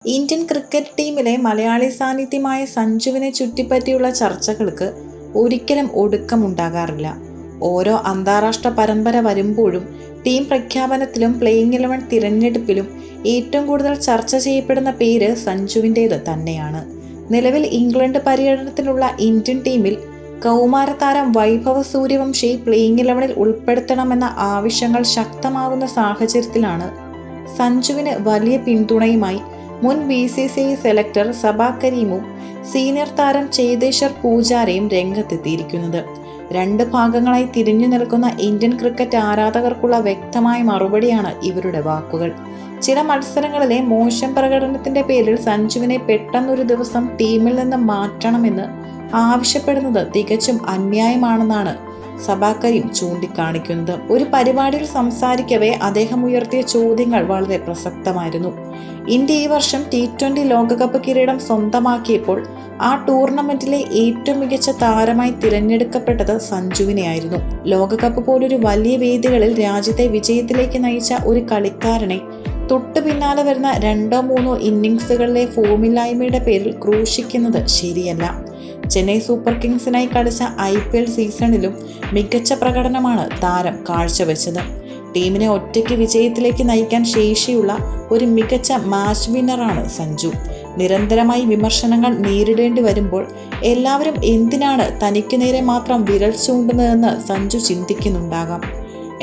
Indian cricket ടീമിലെ മലയാളി സാന്നിധ്യമായ സഞ്ജുവിനെ ചുറ്റിപ്പറ്റിയുള്ള ചർച്ചകൾക്ക് ഒരിക്കലും ഒടുക്കമുണ്ടാകാറില്ല. ഓരോ അന്താരാഷ്ട്ര പരമ്പര വരുമ്പോഴും ടീം പ്രഖ്യാപനത്തിലും പ്ലേയിങ് 11 തിരഞ്ഞെടുപ്പിലും ഏറ്റവും കൂടുതൽ ചർച്ച ചെയ്യപ്പെടുന്ന പേര് സഞ്ജുവിൻ്റേത് തന്നെയാണ്. നിലവിൽ ഇംഗ്ലണ്ട് പര്യടനത്തിനുള്ള ഇന്ത്യൻ ടീമിൽ കൗമാരതാരം വൈഭവ് സൂര്യവംശി പ്ലേയിങ് 11 ഉൾപ്പെടുത്തണമെന്ന ആവശ്യങ്ങൾ ശക്തമാകുന്ന സാഹചര്യത്തിലാണ് സഞ്ജുവിന് വലിയ പിന്തുണയുമായി മുൻ BCCI സെലക്ടർ സബാ കരീമും സീനിയർ താരം ചേതേശ്വർ പൂജാരയും രംഗത്തെത്തിയിരിക്കുന്നത്. രണ്ട് ഭാഗങ്ങളായി തിരിഞ്ഞു നിൽക്കുന്ന ഇന്ത്യൻ ക്രിക്കറ്റ് ആരാധകർക്കുള്ള വ്യക്തമായ മറുപടിയാണ് ഇവരുടെ വാക്കുകൾ. ചില മത്സരങ്ങളിലെ മോശം പ്രകടനത്തിന്റെ പേരിൽ സഞ്ജുവിനെ പെട്ടെന്നൊരു ദിവസം ടീമിൽ നിന്ന് മാറ്റണമെന്ന് ആവശ്യപ്പെടുന്നത് തികച്ചും അന്യായമാണെന്നാണ് സബാ കരീം ചൂണ്ടിക്കാണിക്കുന്നത്. ഒരു പരിപാടിയിൽ സംസാരിക്കവേ അദ്ദേഹം ഉയർത്തിയ ചോദ്യങ്ങൾ വളരെ പ്രസക്തമായിരുന്നു. ഇന്ത്യ ഈ വർഷം T20 ലോകകപ്പ് കിരീടം സ്വന്തമാക്കിയപ്പോൾ ആ ടൂർണമെന്റിലെ ഏറ്റവും മികച്ച താരമായി തിരഞ്ഞെടുക്കപ്പെട്ടത് സഞ്ജുവിനെയായിരുന്നു. ലോകകപ്പ് പോലൊരു വലിയ വേദികളിൽ രാജ്യത്തെ വിജയത്തിലേക്ക് നയിച്ച ഒരു കളിക്കാരനെ തൊട്ടു പിന്നാലെ വരുന്ന 2-3 ഇന്നിംഗ്സുകളിലെ ഫോമില്ലായ്മയുടെ പേരിൽ ക്രൂശിക്കുന്നത് ശരിയല്ല. ചെന്നൈ സൂപ്പർ കിങ്സിനായി കളിച്ച IPL സീസണിലും മികച്ച പ്രകടനമാണ് താരം കാഴ്ചവെച്ചത്. ടീമിനെ ഒറ്റയ്ക്ക് വിജയത്തിലേക്ക് നയിക്കാൻ ശേഷിയുള്ള ഒരു മികച്ച മാച്ച് വിന്നറാണ് സഞ്ജു. നിരന്തരമായി വിമർശനങ്ങൾ നേരിടേണ്ടി വരുമ്പോൾ എല്ലാവരും എന്തിനാണ് തനിക്ക് നേരെ മാത്രം വിരൽ ചൂണ്ടുന്നതെന്ന് സഞ്ജു ചിന്തിക്കുന്നുണ്ടാകാം.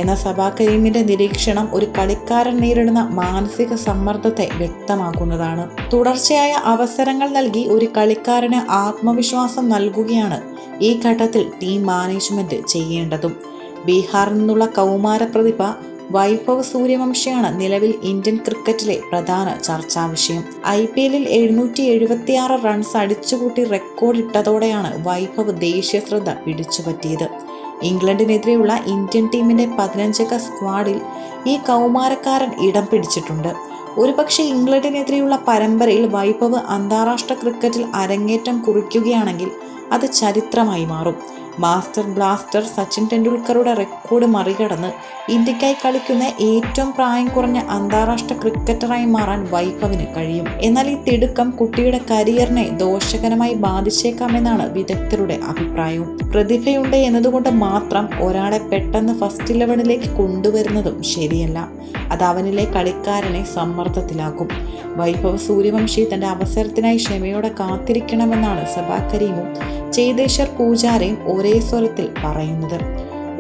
എന്നാൽ സബാ കരീമിന്റെ നിരീക്ഷണം ഒരു കളിക്കാരൻ നേരിടുന്ന മാനസിക സമ്മർദ്ദത്തെ വ്യക്തമാക്കുന്നതാണ്. തുടർച്ചയായ അവസരങ്ങൾ നൽകി ഒരു കളിക്കാരന് ആത്മവിശ്വാസം നൽകുകയാണ് ഈ ഘട്ടത്തിൽ ടീം മാനേജ്മെന്റ് ചെയ്യേണ്ടതും. ബീഹാറിൽ നിന്നുള്ള കൗമാര പ്രതിഭ വൈഭവ് സൂര്യവംശിയാണ് നിലവിൽ ഇന്ത്യൻ ക്രിക്കറ്റിലെ പ്രധാന ചർച്ചാ വിഷയം. IPL 776 റൺസ് അടിച്ചുകൂട്ടി റെക്കോർഡിട്ടതോടെയാണ് വൈഭവ് ദേശീയ ശ്രദ്ധ പിടിച്ചുപറ്റിയത്. ഇംഗ്ലണ്ടിനെതിരെയുള്ള ഇന്ത്യൻ ടീമിന്റെ 15-അംഗ സ്ക്വാഡിൽ ഈ കൗമാരക്കാരൻ ഇടം പിടിച്ചിട്ടുണ്ട്. ഒരുപക്ഷെ ഇംഗ്ലണ്ടിനെതിരെയുള്ള പരമ്പരയിൽ വൈഭവ് അന്താരാഷ്ട്ര ക്രിക്കറ്റിൽ അരങ്ങേറ്റം കുറിക്കുകയാണെങ്കിൽ അത് ചരിത്രമായി മാറും. മാസ്റ്റർ ബ്ലാസ്റ്റർ സച്ചിൻ ടെണ്ടുൽക്കറുടെ റെക്കോർഡ് മറികടന്ന് ഇന്ത്യക്കായി കളിക്കുന്ന ഏറ്റവും പ്രായം കുറഞ്ഞ അന്താരാഷ്ട്ര ക്രിക്കറ്ററായി മാറാൻ വൈഭവിന് കഴിയും. എന്നാൽ ഈ തിടുക്കം കുട്ടിയുടെ കരിയറിനെ ദോഷകരമായി ബാധിച്ചേക്കാമെന്നാണ് വിദഗ്ധരുടെ അഭിപ്രായവും. പ്രതിഭയുണ്ട് എന്നതുകൊണ്ട് മാത്രം ഒരാളെ പെട്ടെന്ന് ഫസ്റ്റ് 11ലേക്ക് കൊണ്ടുവരുന്നതും ശരിയല്ല. അത് അവനിലെ കളിക്കാരനെ സമ്മർദ്ദത്തിലാക്കും. വൈഭവ് സൂര്യവംശി തന്റെ അവസരത്തിനായി ക്ഷമയോടെ കാത്തിരിക്കണമെന്നാണ് സബാ കരീമും ചേതേശ്വർ പൂജാരയും ഒരേ സ്വരത്തിൽ പറയുന്നത്.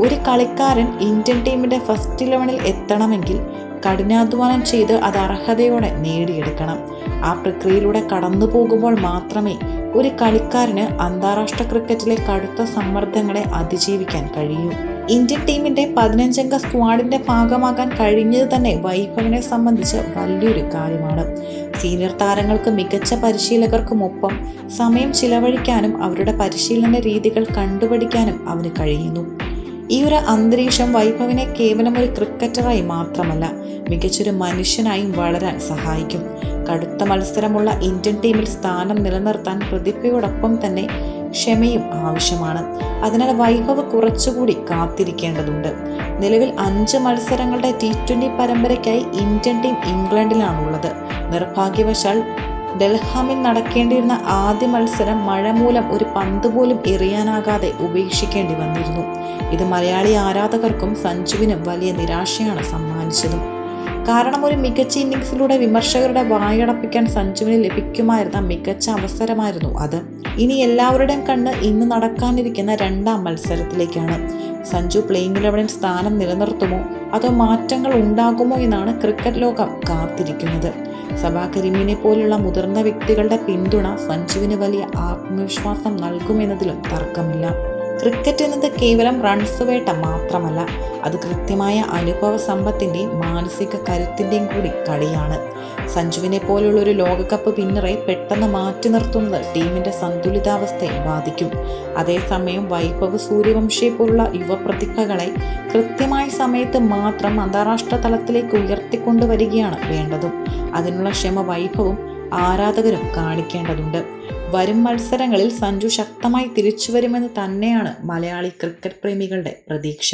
ഒരു കളിക്കാരൻ ഇന്ത്യൻ ടീമിന്റെ ഫസ്റ്റ് 11ൽ എത്തണമെങ്കിൽ കഠിനാധ്വാനം ചെയ്ത് അത് അർഹതയോടെ നേടിയെടുക്കണം. ആ പ്രക്രിയയിലൂടെ കടന്നു പോകുമ്പോൾ മാത്രമേ ഒരു കളിക്കാരന് അന്താരാഷ്ട്ര ക്രിക്കറ്റിലെ കടുത്ത സമ്മർദ്ദങ്ങളെ അതിജീവിക്കാൻ കഴിയൂ. ഇന്ത്യൻ ടീമിന്റെ 15-അംഗ സ്ക്വാഡിന്റെ ഭാഗമാകാൻ കഴിഞ്ഞത് തന്നെ വൈഭവിനെ സംബന്ധിച്ച് വലിയൊരു കാര്യമാണ്. സീനിയർ താരങ്ങൾക്ക് മികച്ച പരിശീലകർക്കുമൊപ്പം സമയം ചിലവഴിക്കാനും അവരുടെ പരിശീലന രീതികൾ കണ്ടുപഠിക്കാനും അവന് കഴിയുന്നു. ഈ ഒരു അന്തരീക്ഷം വൈഭവിനെ കേവലം ഒരു ക്രിക്കറ്ററായി മാത്രമല്ല മികച്ചൊരു മനുഷ്യനായും വളരാൻ സഹായിക്കും. കടുത്ത മത്സരമുള്ള ഇന്ത്യൻ ടീമിൽ സ്ഥാനം നിലനിർത്താൻ പ്രതിഭയോടൊപ്പം തന്നെ ക്ഷമയും ആവശ്യമാണ്. അതിനാൽ വൈഭവ് കുറച്ചുകൂടി കാത്തിരിക്കേണ്ടതുണ്ട്. നിലവിൽ 5 മത്സരങ്ങളുടെ T20 പരമ്പരയ്ക്കായി ഇന്ത്യൻ ടീം ഇംഗ്ലണ്ടിലാണുള്ളത്. നിർഭാഗ്യവശാൽ ഡൽഹാമിൽ നടക്കേണ്ടിയിരുന്ന ആദ്യ മത്സരം മഴ മൂലം ഒരു പന്ത് പോലും എറിയാനാകാതെ ഉപേക്ഷിക്കേണ്ടി വന്നിരുന്നു. ഇത് മലയാളി ആരാധകർക്കും സഞ്ജുവിനും വലിയ നിരാശയാണ് സമ്മാനിച്ചതും. കാരണം ഒരു മികച്ച ഇന്നിംഗ്സിലൂടെ വിമർശകരുടെ വായടപ്പിക്കാൻ സഞ്ജുവിന് ലഭിക്കുമായിരുന്ന മികച്ച അവസരമായിരുന്നു അത്. ഇനി എല്ലാവരുടെയും കണ്ണ് ഇന്ന് നടക്കാനിരിക്കുന്ന 2ാം മത്സരത്തിലേക്കാണ്. സഞ്ജു പ്ലേയിങ് 11ൽ സ്ഥാനം നിലനിർത്തുമോ അതോ മാറ്റങ്ങൾ ഉണ്ടാകുമോ എന്നാണ് ക്രിക്കറ്റ് ലോകം കാത്തിരിക്കുന്നത്. സബാ കരീമിനെ പോലുള്ള മുതിർന്ന വ്യക്തികളുടെ പിന്തുണ സഞ്ജുവിന് വലിയ ആത്മവിശ്വാസം നൽകുമെന്നതിലും തർക്കമില്ല. ക്രിക്കറ്റ് എന്നത് കേവലം റൺസ് വേട്ട മാത്രമല്ല, അത് കൃത്യമായ അനുഭവ സമ്പത്തിൻ്റെയും മാനസിക കരുത്തിൻ്റെയും കൂടി കളിയാണ്. സഞ്ജുവിനെ പോലുള്ള ഒരു ലോകകപ്പ് വിന്നറെ പെട്ടെന്ന് മാറ്റി നിർത്തുന്നത് ടീമിന്റെ സന്തുലിതാവസ്ഥയെ ബാധിക്കും. അതേസമയം വൈഭവ് സൂര്യവംശിയെ പോലുള്ള യുവപ്രതിഭകളെ കൃത്യമായ സമയത്ത് മാത്രം അന്താരാഷ്ട്ര തലത്തിലേക്ക് ഉയർത്തിക്കൊണ്ടുവരികയാണ് വേണ്ടതും. അതിനുള്ള ക്ഷമ വൈഭവും ആരാധകരും കാണിക്കേണ്ടതുണ്ട്. വരും മത്സരങ്ങളിൽ സഞ്ജു ശക്തമായി തിരിച്ചുവരുമെന്ന് തന്നെയാണ് മലയാളി ക്രിക്കറ്റ് പ്രേമികളുടെ പ്രതീക്ഷ.